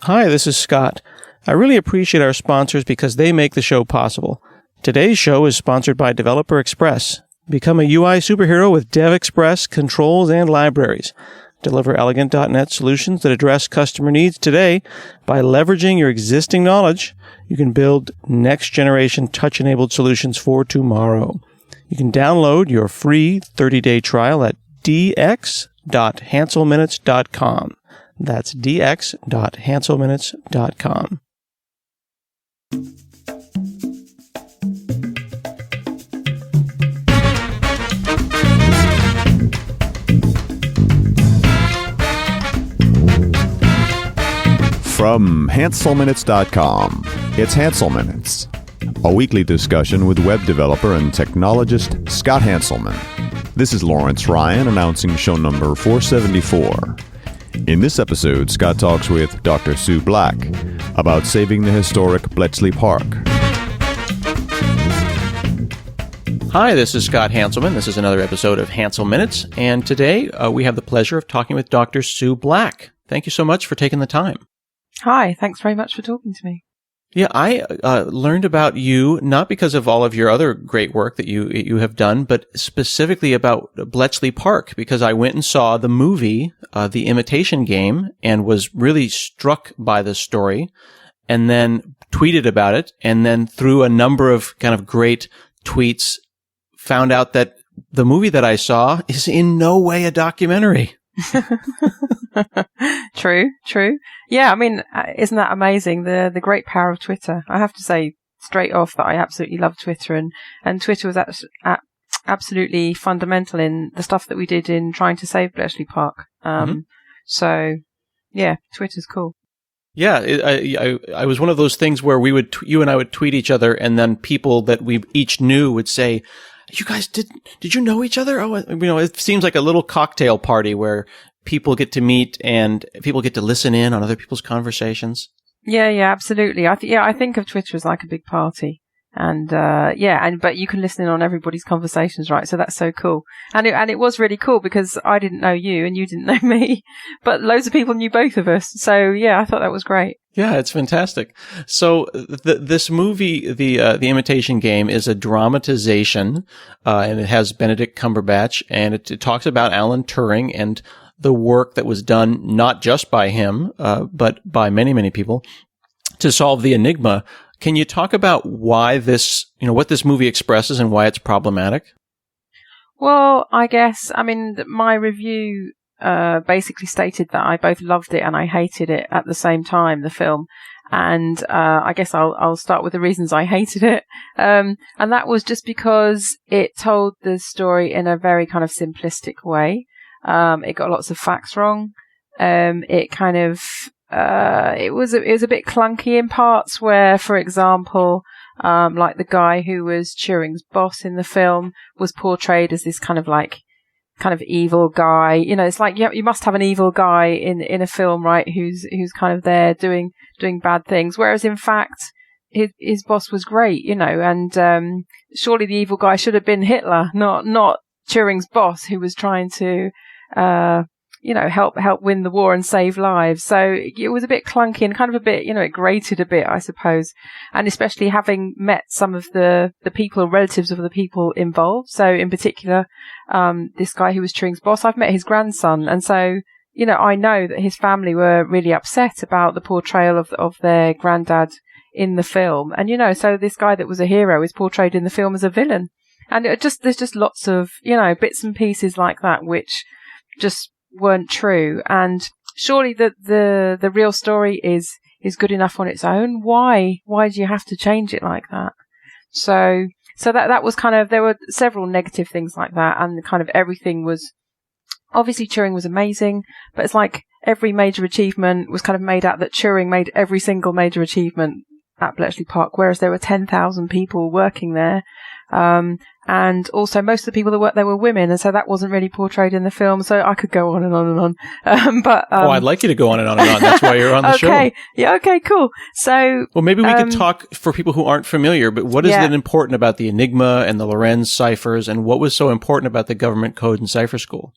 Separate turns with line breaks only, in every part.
Hi, this is Scott. I really appreciate our sponsors because they make the show possible. Today's show is sponsored by Developer Express. Become a UI superhero with Dev Express, controls, and libraries. Deliver elegant .NET solutions that address customer needs today. By leveraging your existing knowledge, you can build next-generation touch-enabled solutions for tomorrow. You can download your free 30-day trial at dx.hanselminutes.com. That's dx.hanselminutes.com.
From hanselminutes.com, it's Hansel Minutes, a weekly discussion with web developer and technologist Scott Hanselman. This is Lawrence Ryan announcing show number 474. In this episode, Scott talks with Dr. Sue Black about saving the historic Bletchley Park.
Hi, this is Scott Hanselman. This is another episode of Hansel Minutes, and today we have the pleasure of talking with Dr. Sue Black. Thank you so much for taking the time.
Hi, thanks very much for talking to me.
Yeah, I learned about you not because of all of your other great work that you have done, but specifically about Bletchley Park, because I went and saw the movie, The Imitation Game, and was really struck by the story, and then tweeted about it, and then through a number of kind of great tweets, found out that the movie that I saw is in no way a documentary.
True. Yeah, I mean, isn't that amazing? The great power of Twitter. I have to say straight off that I absolutely love Twitter, and Twitter was absolutely fundamental in the stuff that we did in trying to save Bletchley Park. So, yeah, Twitter's cool.
Yeah, I was one of those things where you and I would tweet each other, and then people that we each knew would say, "You guys did you know each other?" Oh, it seems like a little cocktail party where people get to meet and people get to listen in on other people's conversations. Yeah,
absolutely. I think of Twitter as like a big party, and but you can listen in on everybody's conversations, right? So that's so cool, and it was really cool because I didn't know you and you didn't know me, but loads of people knew both of us. So yeah, I thought that was great.
Yeah, it's fantastic. So this movie, The Imitation Game, is a dramatization, and it has Benedict Cumberbatch, and it talks about Alan Turing and the work that was done not just by him, but by many, many people to solve the enigma. Can you talk about why this, what this movie expresses and why it's problematic?
Well, I guess, my review basically stated that I both loved it and I hated it at the same time, the film. And I guess I'll start with the reasons I hated it. And that was just because it told the story in a very kind of simplistic way. It got lots of facts wrong. It kind of it was a bit clunky in parts where, for example, like the guy who was Turing's boss in the film was portrayed as this kind of evil guy. It's like you must have an evil guy in a film, right? Who's kind of there doing bad things. Whereas in fact, his boss was great, and surely the evil guy should have been Hitler, not Turing's boss, who was trying to help win the war and save lives. So it was a bit clunky and kind of a bit, it grated a bit, I suppose. And especially having met some of the people, relatives of the people involved. So in particular, this guy who was Turing's boss, I've met his grandson. And so, I know that his family were really upset about the portrayal of their granddad in the film. And, so this guy that was a hero is portrayed in the film as a villain. And there's just lots of, bits and pieces like that, which just weren't true. And surely the real story is good enough on its own. Why do you have to change it like that? So that was kind of, there were several negative things like that, and kind of everything was, obviously Turing was amazing, but it's like every major achievement was kind of made out that Turing made every single major achievement at Bletchley Park, whereas there were 10,000 people working there. And also most of the people that worked there were women, and so that wasn't really portrayed in the film. So I could go on and on and on.
I'd like you to go on and on and on. That's why you're on the show.
Okay. Yeah. Okay. Cool. So.
Well, maybe we could talk for people who aren't familiar, but what is it important about the Enigma and the Lorenz ciphers, and what was so important about the government code and cipher school?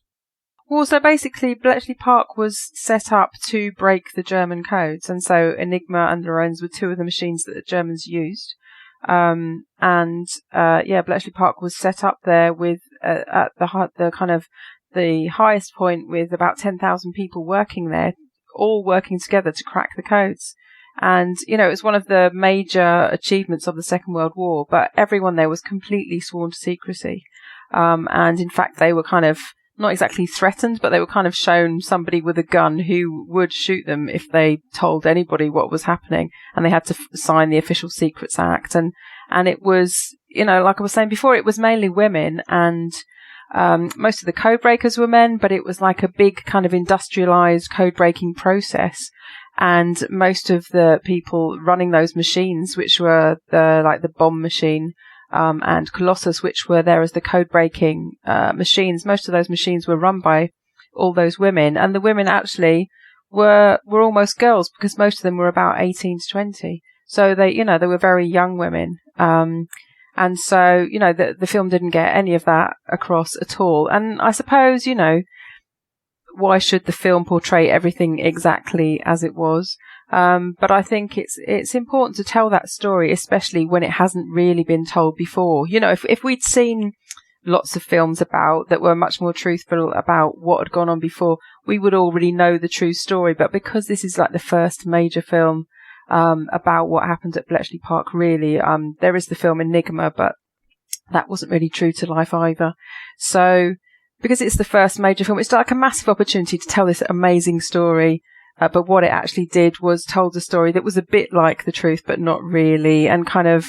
Well, so basically, Bletchley Park was set up to break the German codes, and so Enigma and Lorenz were two of the machines that the Germans used. Bletchley Park was set up there with at the kind of the highest point with about 10,000 people working there, all working together to crack the codes. And, it was one of the major achievements of the Second World War, but everyone there was completely sworn to secrecy. And in fact, they were kind of not exactly threatened, but they were kind of shown somebody with a gun who would shoot them if they told anybody what was happening. And they had to sign the Official Secrets Act. And it was, like I was saying before, it was mainly women, and most of the code breakers were men, but it was like a big kind of industrialized code breaking process. And most of the people running those machines, which were the bomb machine, and Colossus, which were there as the code breaking machines, most of those machines were run by all those women. And the women actually were almost girls, because most of them were about 18 to 20. So they were very young women. And so, the film didn't get any of that across at all. And I suppose, why should the film portray everything exactly as it was? But I think it's important to tell that story, especially when it hasn't really been told before. If we'd seen lots of films that were much more truthful about what had gone on before, we would already know the true story. But because this is like the first major film about what happened at Bletchley Park, really, there is the film Enigma, but that wasn't really true to life either. So, because it's the first major film, it's like a massive opportunity to tell this amazing story. But what it actually did was told a story that was a bit like the truth, but not really, and kind of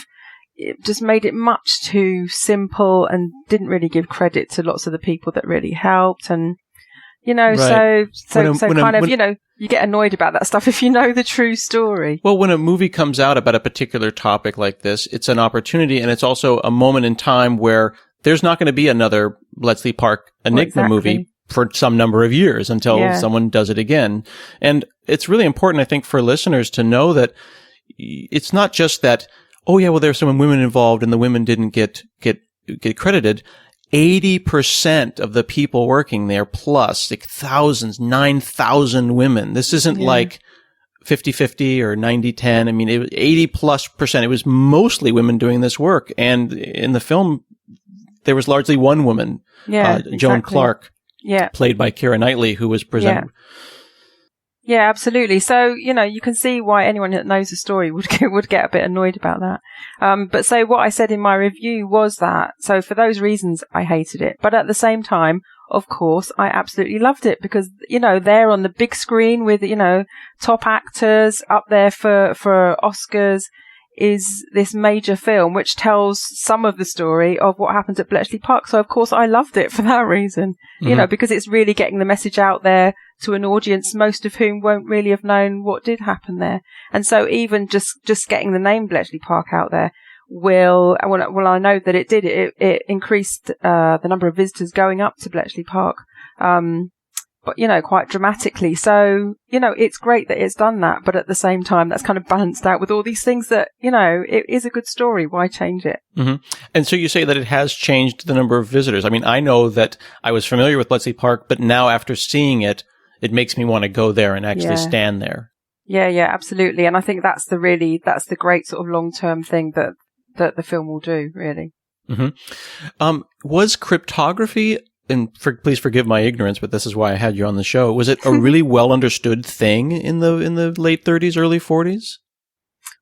it just made it much too simple and didn't really give credit to lots of the people that really helped. And,
Right.
you get annoyed about that stuff if you know the true story.
Well, when a movie comes out about a particular topic like this, it's an opportunity, and it's also a moment in time where there's not going to be another Bletchley Park Enigma movie for some number of years until someone does it again. And it's really important, I think, for listeners to know that it's not just that, there's some women involved and the women didn't get credited. 80% of the people working there, plus like thousands, 9,000 women. This isn't like 50-50 or 90-10. I mean, it was 80+%. It was mostly women doing this work. And in the film, there was largely one woman, Joan Clark, played by Keira Knightley, who was presented.
Yeah, absolutely. So, you can see why anyone that knows the story would get a bit annoyed about that. But so what I said in my review was that, so for those reasons, I hated it. But at the same time, of course, I absolutely loved it because, they're on the big screen with, top actors up there for Oscars, is this major film which tells some of the story of what happened at Bletchley Park. So, of course, I loved it for that reason, because it's really getting the message out there to an audience, most of whom won't really have known what did happen there. And so even just getting the name Bletchley Park out there I know that it did. It increased the number of visitors going up to Bletchley Park, but, quite dramatically. So, it's great that it's done that, but at the same time, that's kind of balanced out with all these things that, it is a good story. Why change it?
Mm-hmm. And so you say that it has changed the number of visitors. I mean, I know that I was familiar with Bletchley Park, but now after seeing it, it makes me want to go there and actually stand there. Yeah, absolutely. And I think that's the great sort of long-term thing that the film will do, really. Mm-hmm. Was cryptography, and please forgive my ignorance, but this is why I had you on the show, was it a really well understood thing in the late 30s, early 40s?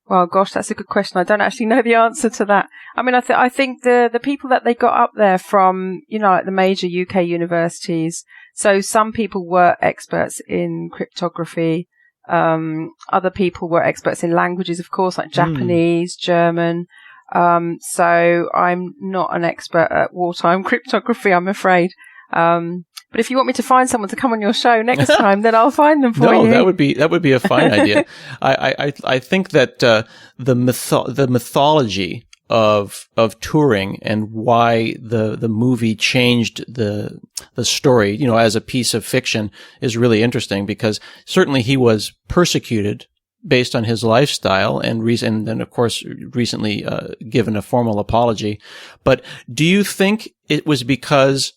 Well, gosh, that's a good question. I don't actually know the answer to that. I mean, I think the people that they got up there from, like the major UK universities, so some people were experts in cryptography. Other people were experts in languages, of course, like Japanese, German. So I'm not an expert at wartime cryptography, I'm afraid. But if you want me to find someone to come on your show next time, then I'll find them for you.
No, that would be a fine idea. I think that the mythology of Turing and why the movie changed the story, as a piece of fiction is really interesting, because certainly he was persecuted based on his lifestyle and then of course recently given a formal apology. But do you think it was because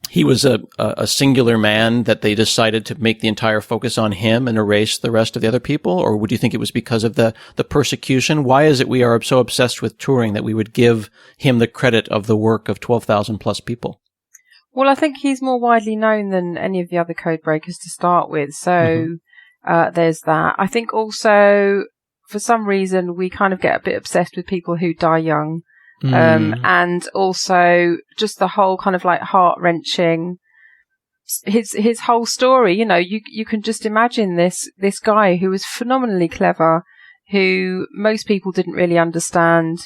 he was a singular man that they decided to make the entire focus on him and erase the rest of the other people? Or would you think it was because of the persecution? Why is it we are so obsessed with Turing that we would give him the credit of the work of 12,000 plus people?
Well, I think he's more widely known than any of the other code breakers to start with. So there's that. I think also, for some reason, we kind of get a bit obsessed with people who die young. And also just the whole kind of like heart-wrenching, his whole story, you can just imagine this guy who was phenomenally clever, who most people didn't really understand.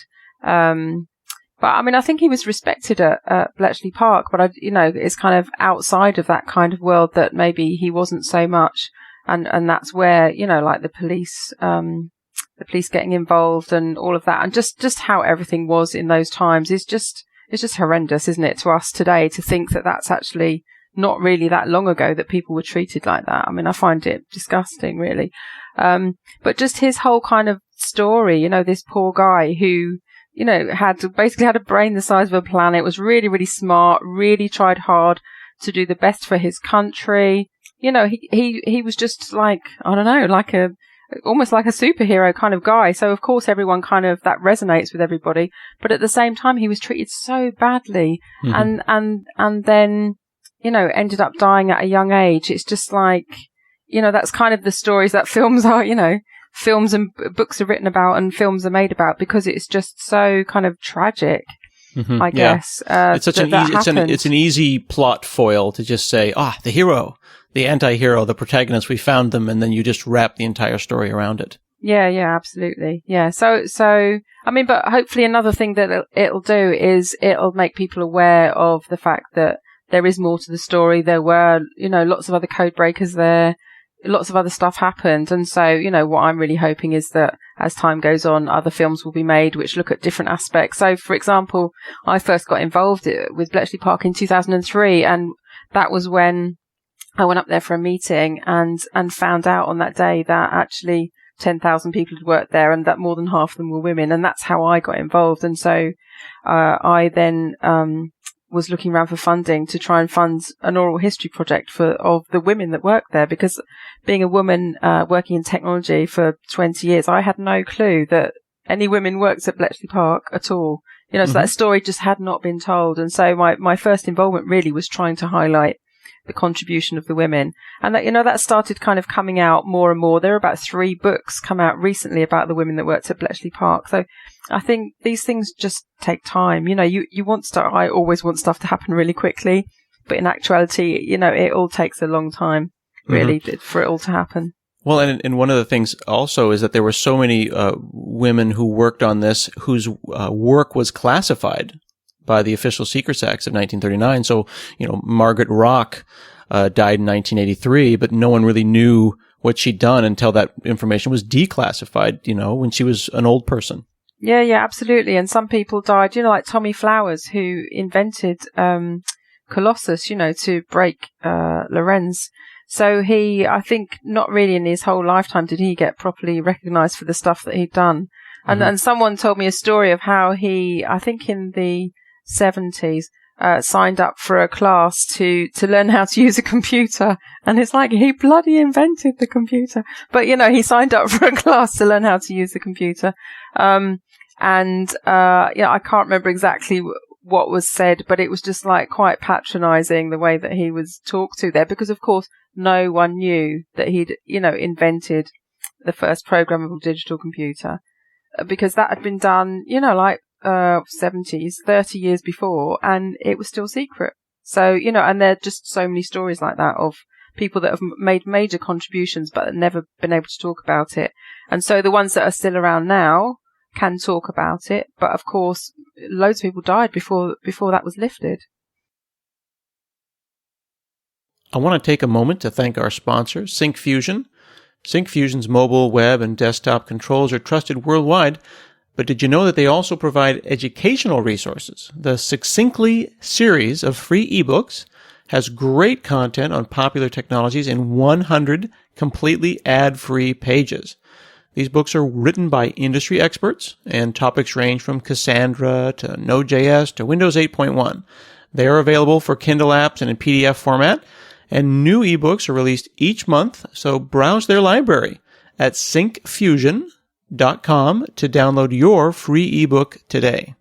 But I mean, I think he was respected at Bletchley Park, but it's kind of outside of that kind of world that maybe he wasn't so much. And that's where, like the police getting involved and all of that, and just how everything was in those times is just horrendous, isn't it, to us today, to think that that's actually not really that long ago that people were treated like that. I mean, I find it disgusting, really. But just his whole kind of story, this poor guy who, had a brain the size of a planet, was really, really smart, really tried hard to do the best for his country. He was just like, I don't know, almost like a superhero kind of guy. So of course everyone that resonates with everybody. But at the same time, he was treated so badly, and then, ended up dying at a young age. It's just like, that's kind of the stories that films are, films and books are written about and films are made about, because it's just so kind of tragic. I guess.
It's such it's an easy plot foil to just say, the hero, the anti-hero, the protagonist, we found them, and then you just wrap the entire story around it.
Yeah, absolutely. Yeah. So, I mean, but hopefully another thing that it'll do is it'll make people aware of the fact that there is more to the story. There were, lots of other code breakers there. Lots of other stuff happened. And so, what I'm really hoping is that as time goes on, other films will be made which look at different aspects. So, for example, I first got involved with Bletchley Park in 2003, and that was when I went up there for a meeting and found out on that day that actually 10,000 people had worked there and that more than half of them were women. And that's how I got involved. And so I then was looking around for funding to try and fund an oral history project of the women that worked there, because being a woman working in technology for 20 years, I had no clue that any women worked at Bletchley Park at all. So that story just had not been told. And so my first involvement really was trying to highlight the contribution of the women. And that, that started kind of coming out more and more. There are about 3 books come out recently about the women that worked at Bletchley Park. So I think these things just take time. You want stuff, I always want stuff to happen really quickly, but in actuality, it all takes a long time, really, for it all to happen.
Well, and one of the things also is that there were so many women who worked on this whose work was classified by the Official Secrets Acts of 1939. So, Margaret Rock died in 1983, but no one really knew what she'd done until that information was declassified, when she was an old person.
Yeah, absolutely. And some people died, like Tommy Flowers, who invented Colossus, to break Lorenz. So he, I think, not really in his whole lifetime did he get properly recognized for the stuff that he'd done. And someone told me a story of how he, I think in the 70s, signed up for a class to learn how to use a computer. And it's like, he bloody invented the computer. But, he signed up for a class to learn how to use the computer. I can't remember exactly what was said, but it was just like quite patronizing the way that he was talked to there, because of course no one knew that he'd, invented the first programmable digital computer, because that had been done, 70s, 30 years before, and it was still secret. So, and there are just so many stories like that of people that have made major contributions but have never been able to talk about it. And so the ones that are still around now can talk about it, but of course loads of people died before that was lifted.
I want to take a moment to thank our sponsor, SyncFusion. SyncFusion's mobile, web, and desktop controls are trusted worldwide, but did you know that they also provide educational resources? The Succinctly series of free ebooks has great content on popular technologies in 100 completely ad-free pages. These books are written by industry experts, and topics range from Cassandra to Node.js to Windows 8.1. They are available for Kindle apps and in PDF format, and new ebooks are released each month, so browse their library at syncfusion.com to download your free ebook today.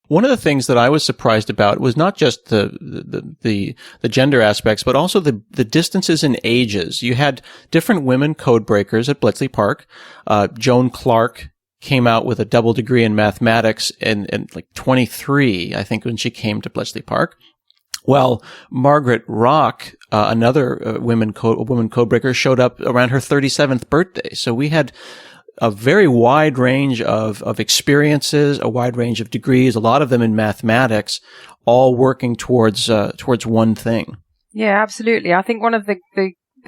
One of the things that I was surprised about was not just the gender aspects, but also the distances in ages. You had different women code breakers at Bletchley Park. Joan Clark came out with a double degree in mathematics in like 23, I think, when she came to Bletchley Park. Well, Margaret Rock, another woman codebreaker, showed up around her 37th birthday. So we had a very wide range of experiences, a wide range of degrees, a lot of them in mathematics, all working towards one thing.
Yeah, absolutely. I think one of the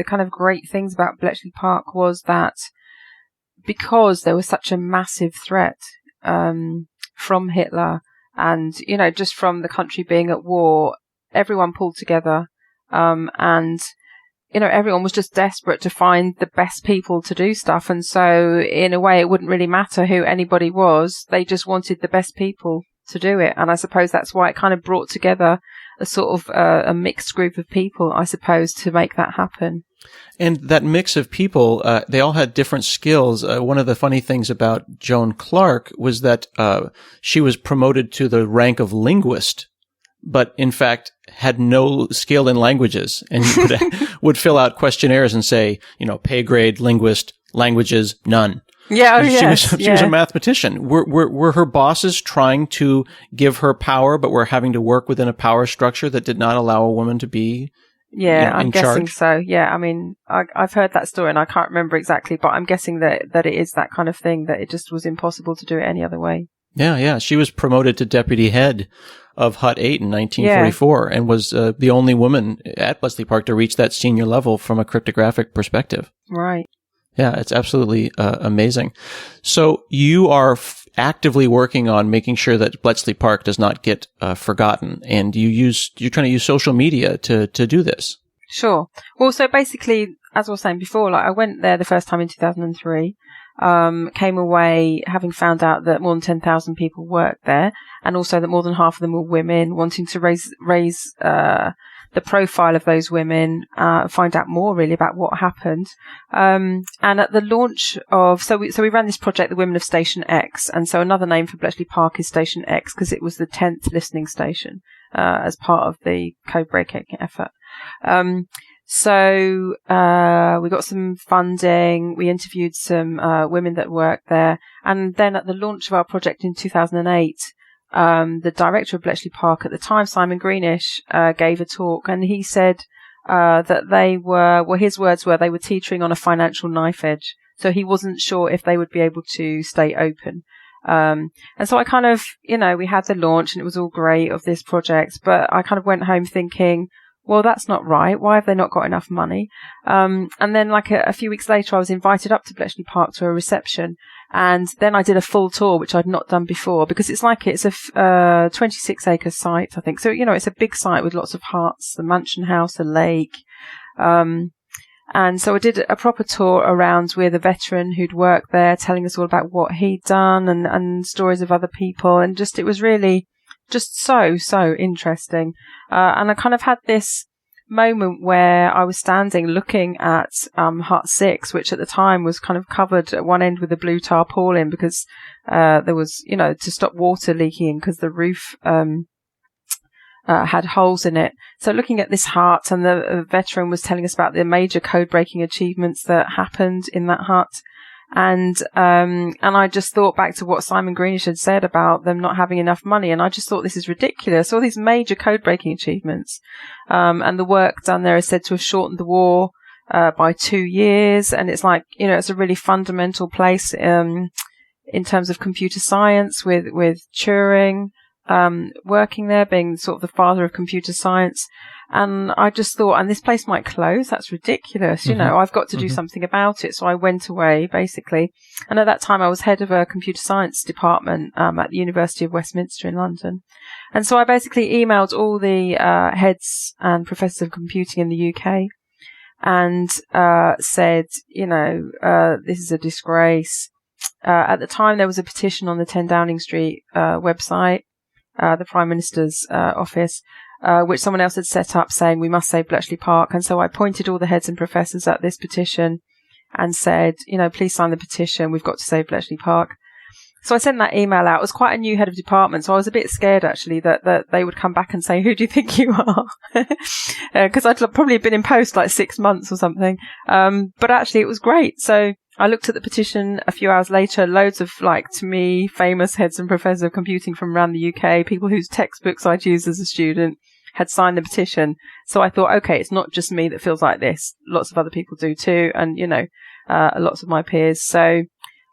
kind of great things about Bletchley Park was that because there was such a massive threat from Hitler and, just from the country being at war, everyone pulled together, and, everyone was just desperate to find the best people to do stuff. And so in a way, it wouldn't really matter who anybody was. They just wanted the best people to do it. And I suppose that's why it kind of brought together a sort of a mixed group of people, I suppose, to make that happen.
And that mix of people, they all had different skills. One of the funny things about Joan Clark was that she was promoted to the rank of linguist, but in fact had no skill in languages, and would fill out questionnaires and say, pay grade, linguist, languages, none.
Yeah,
She was a mathematician. Were her bosses trying to give her power, but were having to work within a power structure that did not allow a woman to be
I'm guessing
charge?
so. Yeah, I mean, I've heard that story and I can't remember exactly, but I'm guessing that it is that kind of thing, that it just was impossible to do it any other way.
Yeah. She was promoted to deputy head of Hut 8 in 1944 and was the only woman at Bletchley Park to reach that senior level from a cryptographic perspective.
Right.
Yeah, it's absolutely amazing. So you are actively working on making sure that Bletchley Park does not get forgotten, and you're trying to use social media to do this.
Sure. Well, so basically, as I was saying before, I went there the first time in 2003. Came away having found out that more than 10,000 people worked there, and also that more than half of them were women, wanting to raise the profile of those women, find out more really about what happened. And at the launch of, so we ran this project, the Women of Station X, and so another name for Bletchley Park is Station X because it was the 10th listening station as part of the code breaking effort. So we got some funding, we interviewed some women that worked there, and then at the launch of our project in 2008, the director of Bletchley Park at the time, Simon Greenish, gave a talk, and he said that they were, his words were, they were teetering on a financial knife edge, so he wasn't sure if they would be able to stay open. And so I kind of, we had the launch and it was all great of this project, but I kind of went home thinking, well, that's not right. Why have they not got enough money? And then a few weeks later, I was invited up to Bletchley Park to a reception. And then I did a full tour, which I'd not done before, because it's a 26-acre site, I think. So, it's a big site with lots of huts, the mansion house, a lake. And so I did a proper tour around with a veteran who'd worked there, telling us all about what he'd done and stories of other people. And it was really just so interesting. And I kind of had this moment where I was standing looking at Hut 6, which at the time was kind of covered at one end with a blue tarpaulin because there was, to stop water leaking because the roof had holes in it. So looking at this hut, and the veteran was telling us about the major code-breaking achievements that happened in that hut. And I just thought back to what Simon Greenish had said about them not having enough money. And I just thought, this is ridiculous. All these major code-breaking achievements. And the work done there is said to have shortened the war by 2 years. And it's it's a really fundamental place in terms of computer science with Turing working there, being sort of the father of computer science. And I just thought, and this place might close. That's ridiculous. I've got to do something about it. So I went away, basically. And at that time, I was head of a computer science department at the University of Westminster in London. And so I basically emailed all the heads and professors of computing in the UK and said, this is a disgrace. At the time, there was a petition on the 10 Downing Street website. the Prime Minister's office, which someone else had set up saying we must save Bletchley Park. And so I pointed all the heads and professors at this petition and said, please sign the petition. We've got to save Bletchley Park. So I sent that email out. It was quite a new head of department, so I was a bit scared actually that they would come back and say, "Who do you think you are?" Because I'd probably been in post like 6 months or something. But actually, it was great. So I looked at the petition a few hours later. Loads of, to me, famous heads and professors of computing from around the UK, people whose textbooks I'd used as a student, had signed the petition. So I thought, okay, it's not just me that feels like this. Lots of other people do too, and lots of my peers. So.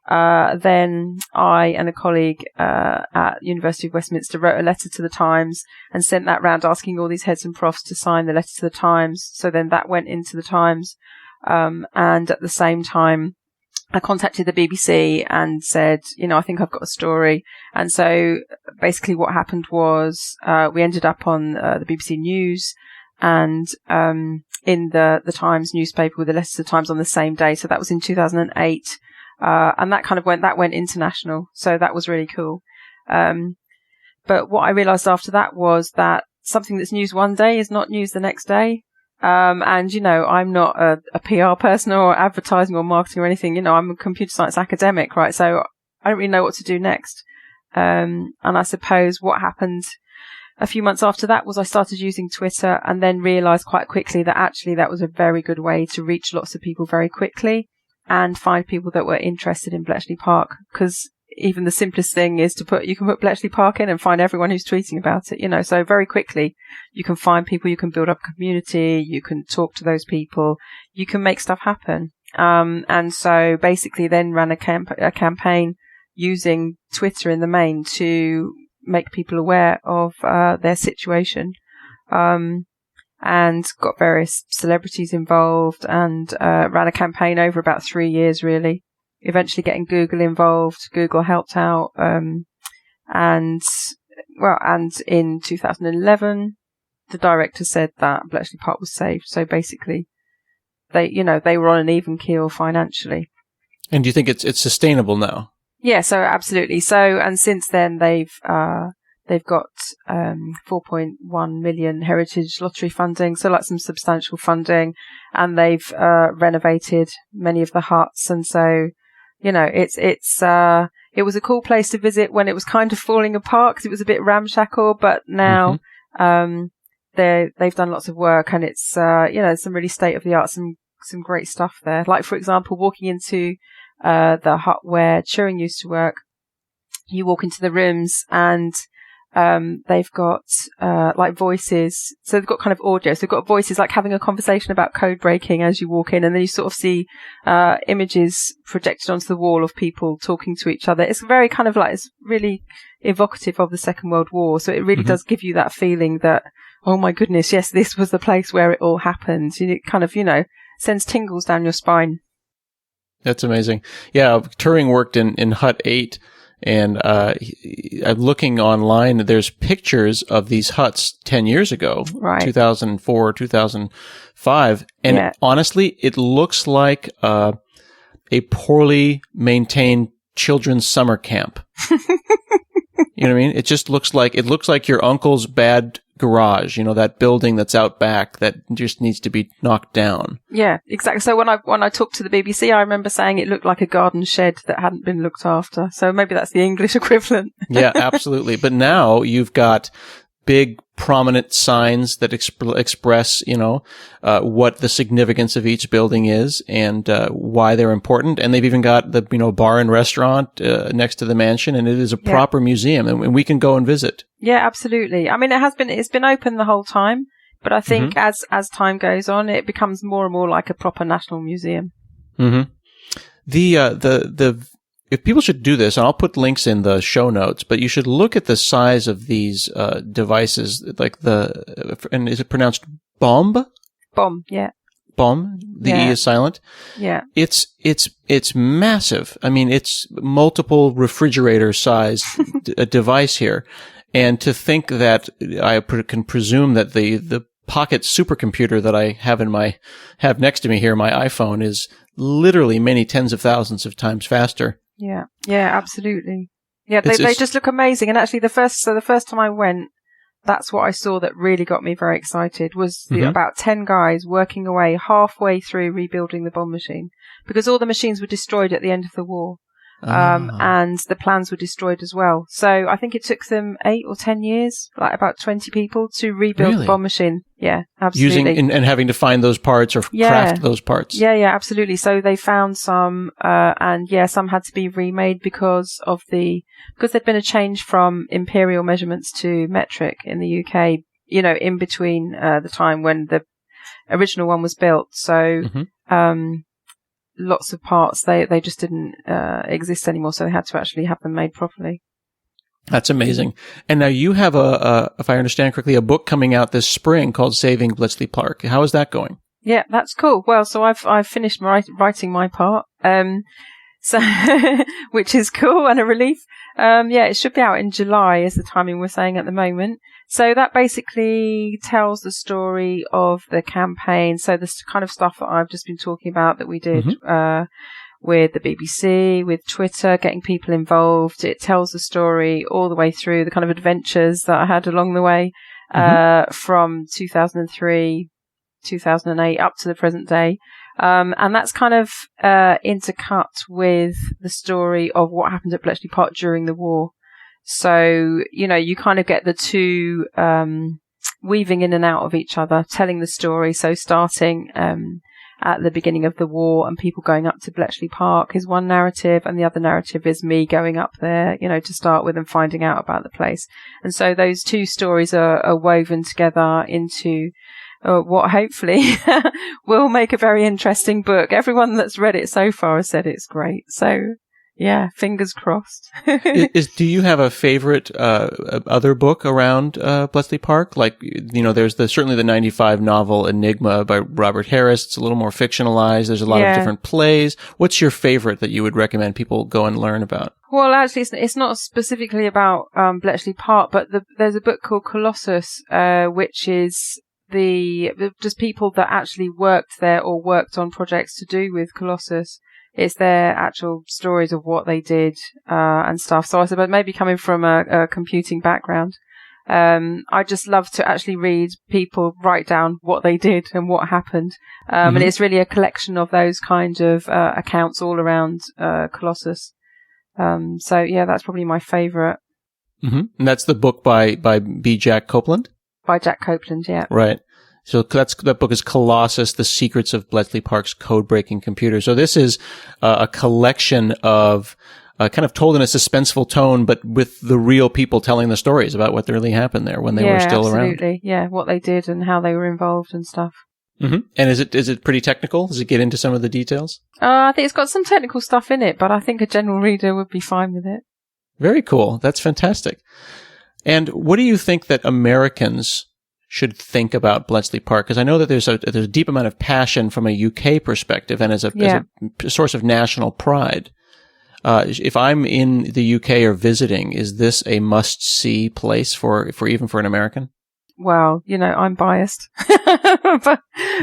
Then I and a colleague at University of Westminster wrote a letter to the Times and sent that round asking all these heads and profs to sign the letter to the Times. So then that went into the Times. And at the same time, I contacted the BBC and said, I think I've got a story. And so basically what happened was we ended up on the BBC News and in the Times newspaper with the letter to the Times on the same day. So that was in 2008. And that went international. So that was really cool. But what I realized after that was that something that's news one day is not news the next day. And, I'm not a PR person or advertising or marketing or anything. I'm a computer science academic, right? So I don't really know what to do next. And I suppose what happened a few months after that was I started using Twitter and then realized quite quickly that actually that was a very good way to reach lots of people very quickly. And find people that were interested in Bletchley Park, because even the simplest thing is you can put Bletchley Park in and find everyone who's tweeting about it, so very quickly you can find people, you can build up a community, you can talk to those people, you can make stuff happen. And so basically then ran a campaign using Twitter in the main to make people aware of their situation. And got various celebrities involved and ran a campaign over about 3 years, really. Eventually getting Google involved. Google helped out. And in 2011, the director said that Bletchley Park was saved. So basically, they were on an even keel financially.
And do you think it's sustainable now?
Yeah, so absolutely. So, and since then they've got 4.1 million heritage lottery funding, so some substantial funding, and they've renovated many of the huts, and so it was a cool place to visit when it was kind of falling apart because it was a bit ramshackle, but now they've done lots of work, and it's some really state of the art, some great stuff there. Like for example, walking into the hut where Turing used to work, you walk into the rooms and they've got voices, so they've got kind of audio, so they've got voices like having a conversation about code breaking as you walk in, and then you sort of see images projected onto the wall of people talking to each other. It's very kind of it's really evocative of the Second World War, so it really does give you that feeling that, oh my goodness, yes, this was the place where it all happened. It kind of sends tingles down your spine.
That's amazing. Yeah, Turing worked in Hut 8. And I'm looking online, there's pictures of these huts 10 years ago, right. 2004, 2005. And honestly, it looks like a poorly maintained children's summer camp. You know what I mean? It just looks like your uncle's bad garage, that building that's out back that just needs to be knocked down. Yeah, exactly. So when I talked to the BBC, I remember saying it looked like a garden shed that hadn't been looked after. So maybe that's the English equivalent. Yeah, absolutely. But now you've got big prominent signs that express, what the significance of each building is and why they're important. And they've even got the, bar and restaurant next to the mansion, and it is a proper museum, and we can go and visit. Yeah, absolutely. I mean, it's been open the whole time, but I think as time goes on, it becomes more and more like a proper national museum. Mm-hmm. If people should do this, and I'll put links in the show notes, but you should look at the size of these devices, and is it pronounced bomb? Bomb, yeah. Bomb. The E is silent. Yeah. It's massive. I mean, it's multiple refrigerator size device here, and to think that I can presume that the pocket supercomputer that I have next to me here, my iPhone, is literally many tens of thousands of times faster. Yeah. Yeah, absolutely.
Yeah, they just look amazing. And actually, the first time I went, that's what I saw that really got me very excited was about 10 guys working away halfway through rebuilding the bomb machine, because all the machines were destroyed at the end of the war. And the plans were destroyed as well. So I think it took them 8 or 10 years, like about 20 people, to rebuild the bomb machine. Yeah, absolutely.
Using and having to find those parts or craft those parts.
Yeah, absolutely. So they found some, and some had to be remade because there'd been a change from imperial measurements to metric in the UK, in between the time when the original one was built. So, lots of parts, they just didn't exist anymore, so they had to actually have them made properly.
That's amazing. And now you have if I understand correctly, a book coming out this spring called Saving Bletchley Park. How is that going?
Yeah, that's cool. Well, so I've finished writing my part, so which is cool and a relief. It should be out in July is the timing we're saying at the moment. So that basically tells the story of the campaign. So the kind of stuff that I've just been talking about that we did with the BBC, with Twitter, getting people involved. It tells the story all the way through, the kind of adventures that I had along the way from 2003, 2008 up to the present day. And that's kind of intercut with the story of what happened at Bletchley Park during the war. So, you kind of get the two weaving in and out of each other, telling the story. So starting at the beginning of the war and people going up to Bletchley Park is one narrative, and the other narrative is me going up there, to start with and finding out about the place. And so those two stories are woven together into what hopefully will make a very interesting book. Everyone that's read it so far has said it's great. So, yeah, fingers crossed.
Do you have a favorite other book around Bletchley Park? Like, there's certainly the 95 novel Enigma by Robert Harris. It's a little more fictionalized. There's a lot of different plays. What's your favorite that you would recommend people go and learn about?
Well, actually, it's not specifically about Bletchley Park, but there's a book called Colossus, which is just people that actually worked there or worked on projects to do with Colossus. It's their actual stories of what they did and stuff. So I suppose maybe coming from a computing background, I just love to actually read people write down what they did and what happened. And it's really a collection of those kind of accounts all around Colossus. So yeah, that's probably my favorite.
And that's the book by B. Jack Copeland?
By Jack Copeland, yeah.
Right. So that book is Colossus, The Secrets of Bletchley Park's Code-Breaking Computer. So this is a collection of kind of told in a suspenseful tone, but with the real people telling the stories about what really happened there when they were still around.
Absolutely. Yeah, what they did and how they were involved and stuff.
And is it pretty technical? Does it get into some of the details?
I think it's got some technical stuff in it, but I think a general reader would be fine with it.
Very cool. That's fantastic. And what do you think that Americans should think about Bletchley Park? Because I know that there's a deep amount of passion from a UK perspective and as a source of national pride. If I'm in the UK or visiting, is this a must-see place for an American?
Well, I'm biased, but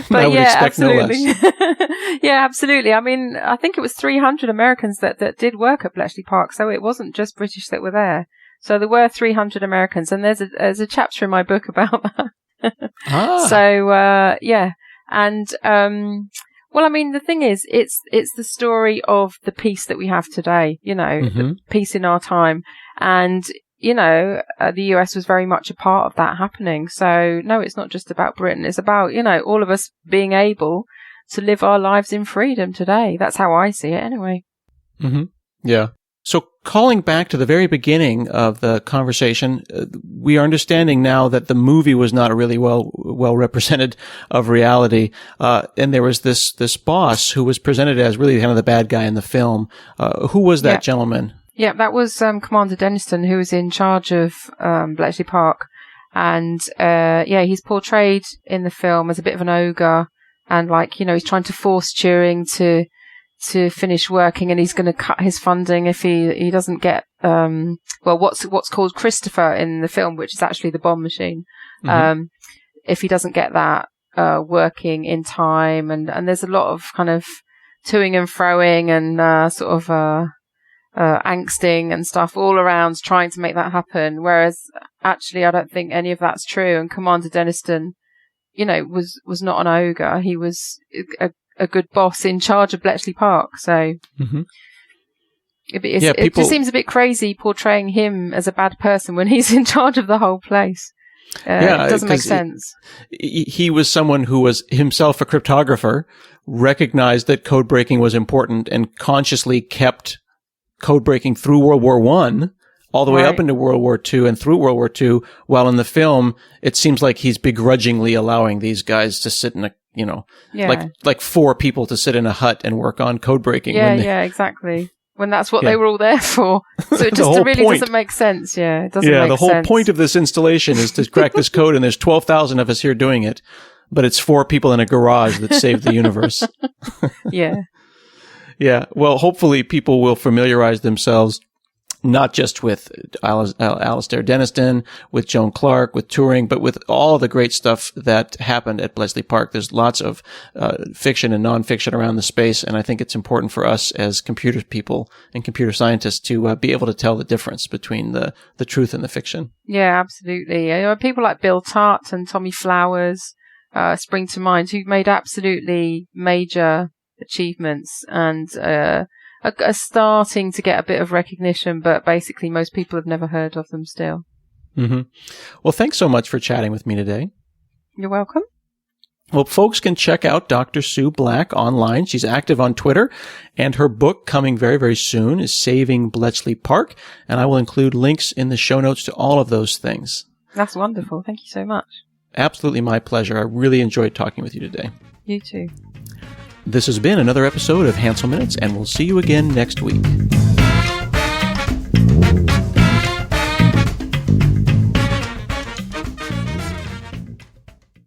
I would expect
absolutely.
no less.
Yeah, absolutely. I mean, I think it was 300 Americans that did work at Bletchley Park, so it wasn't just British that were there. So there were 300 Americans, and there's a chapter in my book about that. So, yeah. And, well, I mean, the thing is, it's the story of the peace that we have today, the peace in our time. And, the US was very much a part of that happening. So, no, it's not just about Britain. It's about, all of us being able to live our lives in freedom today. That's how I see it anyway.
Yeah. So calling back to the very beginning of the conversation, we are understanding now that the movie was not really well represented of reality. And there was this boss who was presented as really kind of the bad guy in the film. Who was that gentleman? Yeah,
that was Commander Denniston, who was in charge of Bletchley Park. And he's portrayed in the film as a bit of an ogre, and he's trying to force Turing to finish working, and he's going to cut his funding if he doesn't get what's called Christopher in the film, which is actually the bomb machine. If he doesn't get that working in time, and there's a lot of kind of toing and froing and angsting and stuff all around trying to make that happen. Whereas actually, I don't think any of that's true. And Commander Denniston, was not an ogre. He was a good boss in charge of Bletchley Park. So it just seems a bit crazy portraying him as a bad person when he's in charge of the whole place. It doesn't make sense.
He was someone who was himself a cryptographer, recognized that code breaking was important, and consciously kept code breaking through World War I, all the way up into World War II and through World War II, while in the film, it seems like he's begrudgingly allowing these guys to sit in a, like 4 people to sit in a hut and work on code breaking.
Yeah, exactly. When that's what they were all there for. So it just really doesn't make sense. Yeah, it doesn't make sense. Yeah, the whole point of
this installation is to crack this code, and there's 12,000 of us here doing it, but it's 4 people in a garage that saved the universe.
Yeah.
Yeah, well, hopefully people will familiarize themselves not just with Alastair Denniston, with Joan Clark, with Turing, but with all the great stuff that happened at Bletchley Park. There's lots of fiction and nonfiction around the space, and I think it's important for us as computer people and computer scientists to be able to tell the difference between the truth and the fiction.
Yeah, absolutely. People like Bill Tart and Tommy Flowers spring to mind, who've made absolutely major achievements and are starting to get a bit of recognition, but basically most people have never heard of them still.
Mm-hmm. Well, thanks so much for chatting with me today.
You're welcome.
Well, folks can check out Dr. Sue Black online. She's active on Twitter, and her book coming very, very soon is Saving Bletchley Park, and I will include links in the show notes to all of those things.
That's wonderful. Thank you so much.
Absolutely my pleasure. I really enjoyed talking with you today.
You too.
This has been another episode of Hansel Minutes, and we'll see you again next week.